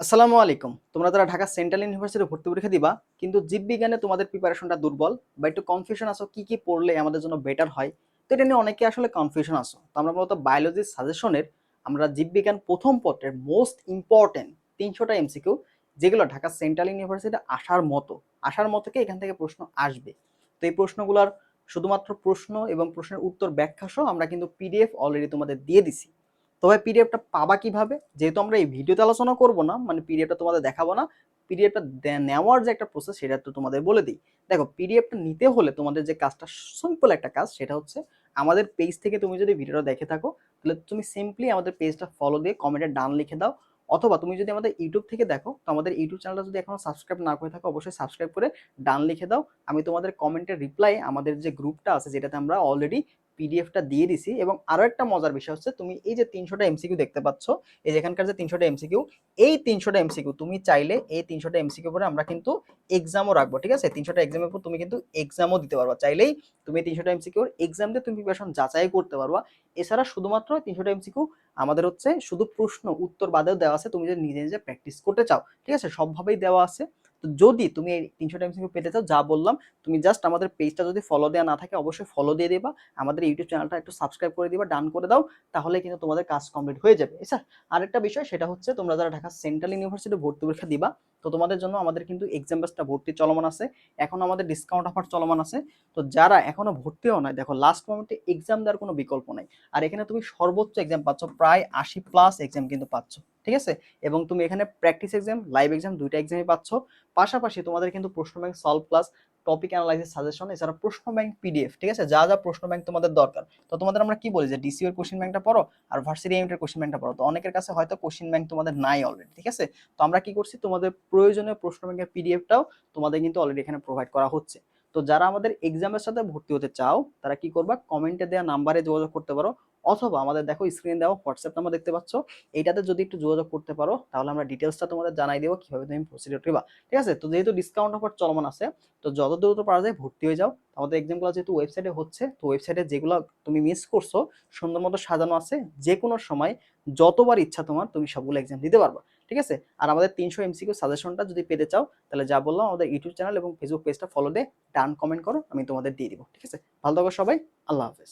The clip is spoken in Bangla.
আসসালামু আলাইকুম। তোমরা যারা ঢাকা সেন্ট্রাল ইউনিভার্সিটি ভর্তি পরীক্ষা দিবা কিন্তু জীববিজ্ঞানে তোমাদের প্রিপারেশনটা দুর্বল বা একটু কনফিউশন আছো কি কি পড়লে আমাদের জন্য বেটার হয়, তো এটা নিয়ে অনেকে আসলে কনফিউশন আছো। তো আমরা মূলত বায়োলজির সাজেশনের আমরা জীববিজ্ঞান প্রথম পত্রের মোস্ট ইম্পর্টেন্ট ৩০০টা এমসিকিউ যেগুলো ঢাকা সেন্ট্রাল ইউনিভার্সিটি আসার মতো এখান থেকে প্রশ্ন আসবে। তো এই প্রশ্নগুলোর শুধুমাত্র প্রশ্ন এবং প্রশ্নের উত্তর ব্যাখ্যা সহ আমরা কিন্তু পিডিএফ অলরেডি তোমাদের দিয়ে দিছি। তো ভাই পিডিএফটা পাবা কিভাবে? যেহেতু আমরা এই ভিডিওতে আলোচনা করব না, মানে পিডিএফটা তোমাদের দেখাবো না, পিডিএফটা নেওয়ার যে একটা প্রসেস সেটা তো তোমাদের বলে দিই। দেখো পিডিএফটা নিতে হলে তোমাদের যে কাজটা, সিম্পল একটা কাজ, সেটা হচ্ছে আমাদের পেজ থেকে তুমি যদি ভিডিওটা দেখে থাকো তাহলে তুমি সিম্পলি আমাদের পেজটা ফলো দিয়ে কমেন্টে ডান লিখে দাও। অথবা তুমি যদি আমাদের ইউটিউব থেকে দেখো তো আমাদের ইউটিউব চ্যানেলটা যদি এখনো সাবস্ক্রাইব না করে থাকো অবশ্যই সাবস্ক্রাইব করে ডান লিখে দাও। আমি তোমাদের কমেন্টের রিপ্লাই আমাদের যে গ্রুপটা আছে যেটাতে আমরা অলরেডি পিডিএফটা দিয়ে দিছি। এবং আরো একটা মজার বিষয় হচ্ছে তুমি এই যে ৩০০টা এমসিকিউ দেখতে পাচ্ছ, এই যেখানকার যে ৩০০টা এমসিকিউ, এই ৩০০টা এমসিকিউ তুমি চাইলে এই ৩০০টা এমসিকিউ পরে আমরা কিন্তু এক্সামও রাখবো। ঠিক আছে, ৩০০টা এক্সামের পর তুমি কিন্তু এক্সামও দিতে পারবা। চাইলেই তুমি ৩০০টা এমসিকিউর এক্সাম দিয়ে তুমি প্রিপারেশন যাচাই করতে পারবা। এছাড়া শুধুমাত্র ৩০০টা এমসিকিউ আমাদের হচ্ছে শুধু প্রশ্ন উত্তর বাদেও দেওয়া আছে, তুমি যদি নিজে নিজে প্র্যাকটিস করতে চাও ঠিক আছে সবভাবেই দেওয়া আছে। তো যদি তুমি এই ৩০০টা এমসিকিউ পেতে চাও যা বললাম, তুমি জাস্ট আমাদের পেজটা যদি ফলো দেওয়া না থাকে অবশ্যই ফলো দিয়ে দিবা, আমাদের ইউটিউব চ্যানেলটা একটু সাবস্ক্রাইব করে দিবা, ডান করে দাও, তাহলে কিন্তু তোমাদের কাজ কমপ্লিট হয়ে যাবে। আচ্ছা, আরেকটা বিষয় সেটা হচ্ছে তোমরা যারা ঢাকা সেন্ট্রাল ইউনিভার্সিটি ভর্তি পরীক্ষা দিবা তো তোমাদের জন্য আমাদের কিন্তু এক্সাম ব্যাচটা ভর্তি চলমান আছে, এখন আমাদের ডিসকাউন্ট অফার চলমান আছে। তো যারা এখনো ভর্তি হও নাই, দেখো লাস্ট মোমেন্টে এক্সাম দেওয়ার কোনো বিকল্প নাই। আর এখানে তুমি সর্বোচ্চ এক্সাম পাচ্ছ, প্রায় 80+ এক্সাম কিন্তু পাচ্ছ। ঠিক আছে, এবং তুমি এখানে প্র্যাকটিস এক্সাম লাইভ এক্সাম দুইটা এক্সামই পাচ্ছ। পাশাপাশি তোমাদের কিন্তু প্রশ্ন bank solve plus topic analysis suggestion, এছাড়া প্রশ্ন ব্যাংক পিডিএফ, ঠিক আছে যা যা প্রশ্ন ব্যাংক তোমাদের দরকার। তো তোমাদের আমরা কি বলি যে ডিসিও এর কোশ্চেন ব্যাংকটা পড়ো আর ভার্সিটি এমটের কোশ্চেন ব্যাংকটা পড়ো। তো অনেকের কাছে হয়তো কোশ্চেন ব্যাংক তোমাদের নাই অলরেডি, ঠিক আছে। তো আমরা কি করছি, তোমাদের প্রয়োজনীয় প্রশ্ন ব্যাংকের পিডিএফটাও তোমাদের কিন্তু অলরেডি এখানে প্রোভাইড করা হচ্ছে। তো যারা আমাদের এক্সামের সাথে ভর্তি হতে চাও তারা কি করবা, কমেন্টে দেওয়া নাম্বারে যোগাযোগ করতে পারো, অথবা আমাদের দেখো স্ক্রিনে দেওয়া হোয়াটসঅ্যাপ নাম্বার দেখতে পাচ্ছ, এইটাতে যদি একটু যোগাযোগ করতে পারো তাহলে আমরা ডিটেলসটা তোমাদের জানাই দেবো কিভাবে তুমি প্রসিডিউর করবা। ঠিক আছে, তো যেহেতু ডিসকাউন্ট অফার চলমান আছে তো যত দ্রুত পারা যায় ভর্তি হয়ে যাও। আমাদের এক্সামগুলো যেহেতু ওয়েবসাইটে হচ্ছে, তো ওয়েবসাইটে যেগুলো তুমি মিস করছো সুন্দর মতো সাজানো আছে, যে কোনো সময় যতবার ইচ্ছা তোমার তুমি সবগুলো এক্সাম দিতে পারবা। ঠিক আছে, আর আমাদের ৩০০ এমসিকিউ সাজেশনটা যদি পেতে চাও তাহলে যা বললাম আমাদের ইউটিউব চ্যানেল এবং ফেসবুক পেজটা ফলো দিয়ে ডান কমেন্ট করো, আমি তোমাদের দিয়ে দিব। ঠিক আছে, ভালো থাকো সবাই, আল্লাহ হাফেজ।